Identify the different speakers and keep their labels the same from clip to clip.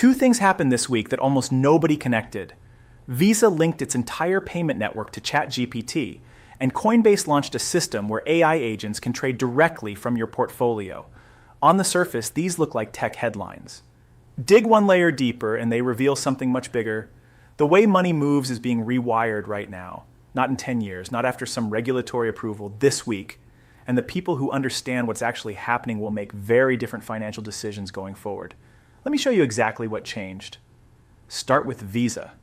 Speaker 1: Two things happened this week that almost nobody connected. Visa linked its entire payment network to ChatGPT, and Coinbase launched a system where AI agents can trade directly from your portfolio. On the surface, these look like tech headlines. Dig one layer deeper and they reveal something much bigger. The way money moves is being rewired right now, not in 10 years, not after some regulatory approval this week. And the people who understand what's actually happening will make very different financial decisions going forward. Let me show you exactly what changed. Start with Visa.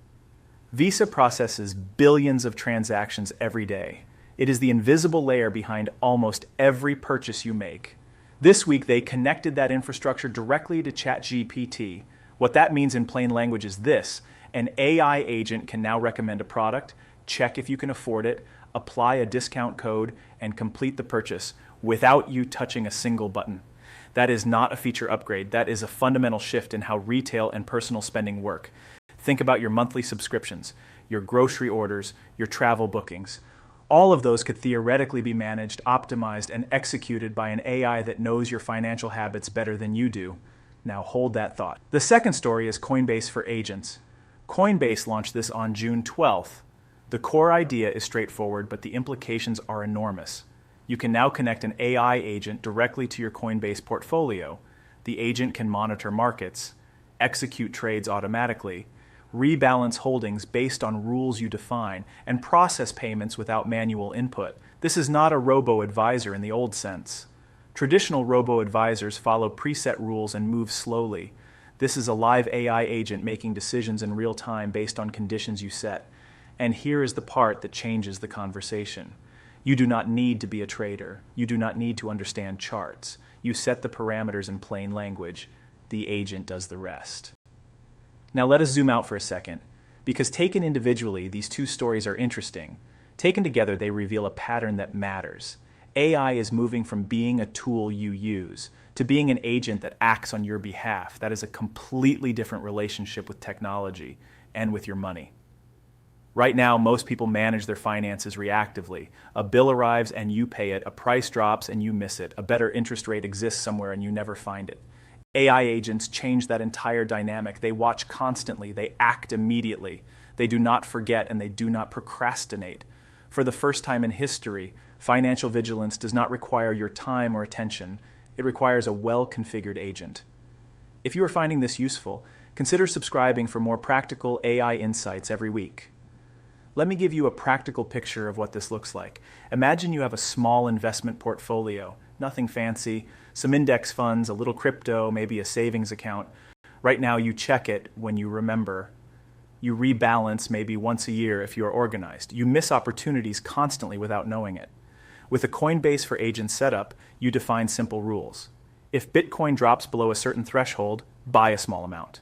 Speaker 1: Visa processes billions of transactions every day. It is the invisible layer behind almost every purchase you make. This week, they connected that infrastructure directly to ChatGPT. What that means in plain language is this: an AI agent can now recommend a product, check if you can afford it, apply a discount code, and complete the purchase without you touching a single button. That is not a feature upgrade. That is a fundamental shift in how retail and personal spending work. Think about your monthly subscriptions, your grocery orders, your travel bookings. All of those could theoretically be managed, optimized, and executed by an AI that knows your financial habits better than you do. Now hold that thought. The second story is Coinbase for agents. Coinbase launched this on June 12th. The core idea is straightforward, but the implications are enormous. You can now connect an AI agent directly to your Coinbase portfolio. The agent can monitor markets, execute trades automatically, rebalance holdings based on rules you define, and process payments without manual input. This is not a robo-advisor in the old sense. Traditional robo-advisors follow preset rules and move slowly. This is a live AI agent making decisions in real time based on conditions you set. And here is the part that changes the conversation. You do not need to be a trader. You do not need to understand charts. You set the parameters in plain language. The agent does the rest. Now let us zoom out for a second, because taken individually, these two stories are interesting. Taken together, they reveal a pattern that matters. AI is moving from being a tool you use to being an agent that acts on your behalf. That is a completely different relationship with technology and with your money. Right now, most people manage their finances reactively. A bill arrives and you pay it, a price drops and you miss it, a better interest rate exists somewhere and you never find it. AI agents change that entire dynamic. They watch constantly, they act immediately. They do not forget and they do not procrastinate. For the first time in history, financial vigilance does not require your time or attention. It requires a well-configured agent. If you are finding this useful, consider subscribing for more practical AI insights every week. Let me give you a practical picture of what this looks like. Imagine you have a small investment portfolio, nothing fancy, some index funds, a little crypto, maybe a savings account. Right now you check it when you remember. You rebalance maybe once a year if you are organized. You miss opportunities constantly without knowing it. With a Coinbase for Agents setup, you define simple rules. If Bitcoin drops below a certain threshold, buy a small amount.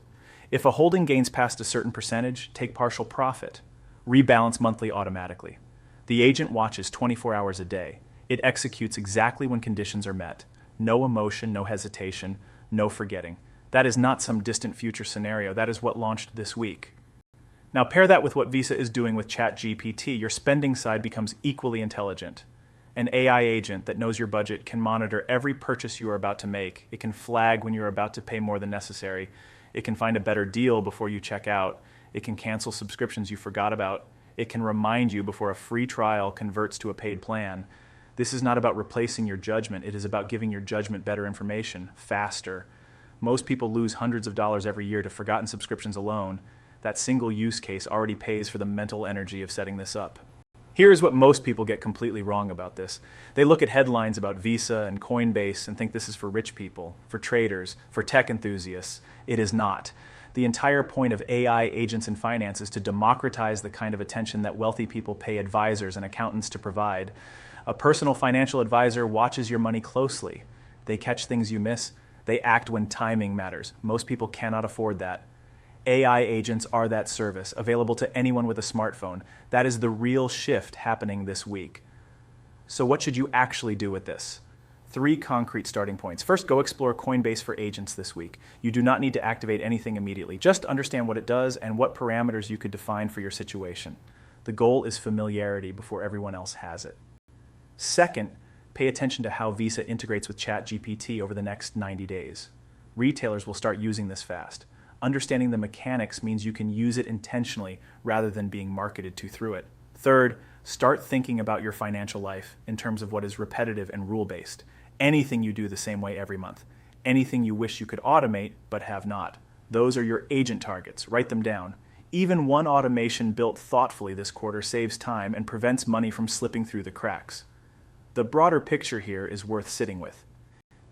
Speaker 1: If a holding gains past a certain percentage, take partial profit. Rebalance monthly automatically. The agent watches 24 hours a day. It executes exactly when conditions are met. No emotion, no hesitation, no forgetting. That is not some distant future scenario. That is what launched this week. Now pair that with what Visa is doing with ChatGPT. Your spending side becomes equally intelligent. An AI agent that knows your budget can monitor every purchase you are about to make. It can flag when you're about to pay more than necessary. It can find a better deal before you check out. It can cancel subscriptions you forgot about. It can remind you before a free trial converts to a paid plan. This is not about replacing your judgment. It is about giving your judgment better information, faster. Most people lose hundreds of dollars every year to forgotten subscriptions alone. That single use case already pays for the mental energy of setting this up. Here's what most people get completely wrong about this. They look at headlines about Visa and Coinbase and think this is for rich people, for traders, for tech enthusiasts. It is not. The entire point of AI agents in finance is to democratize the kind of attention that wealthy people pay advisors and accountants to provide. A personal financial advisor watches your money closely. They catch things you miss. They act when timing matters. Most people cannot afford that. AI agents are that service, available to anyone with a smartphone. That is the real shift happening this week. So what should you actually do with this? 3 concrete starting points. First, go explore Coinbase for Agents this week. You do not need to activate anything immediately. Just understand what it does and what parameters you could define for your situation. The goal is familiarity before everyone else has it. Second, pay attention to how Visa integrates with ChatGPT over the next 90 days. Retailers will start using this fast. Understanding the mechanics means you can use it intentionally rather than being marketed to through it. Third, start thinking about your financial life in terms of what is repetitive and rule-based. Anything you do the same way every month. Anything you wish you could automate but have not. Those are your agent targets. Write them down. Even one automation built thoughtfully this quarter saves time and prevents money from slipping through the cracks. The broader picture here is worth sitting with.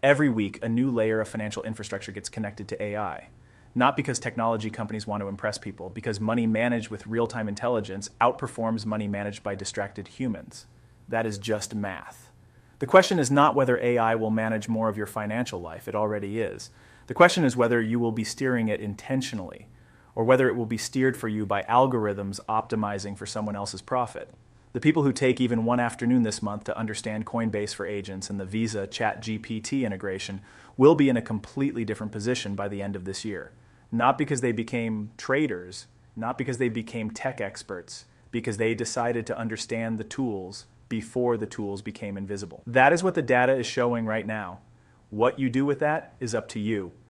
Speaker 1: Every week, a new layer of financial infrastructure gets connected to AI. Not because technology companies want to impress people, because money managed with real-time intelligence outperforms money managed by distracted humans. That is just math. The question is not whether AI will manage more of your financial life. It already is. The question is whether you will be steering it intentionally, or whether it will be steered for you by algorithms optimizing for someone else's profit. The people who take even one afternoon this month to understand Coinbase for agents and the Visa ChatGPT integration will be in a completely different position by the end of this year. Not because they became traders, not because they became tech experts, because they decided to understand the tools before the tools became invisible. That is what the data is showing right now. What you do with that is up to you.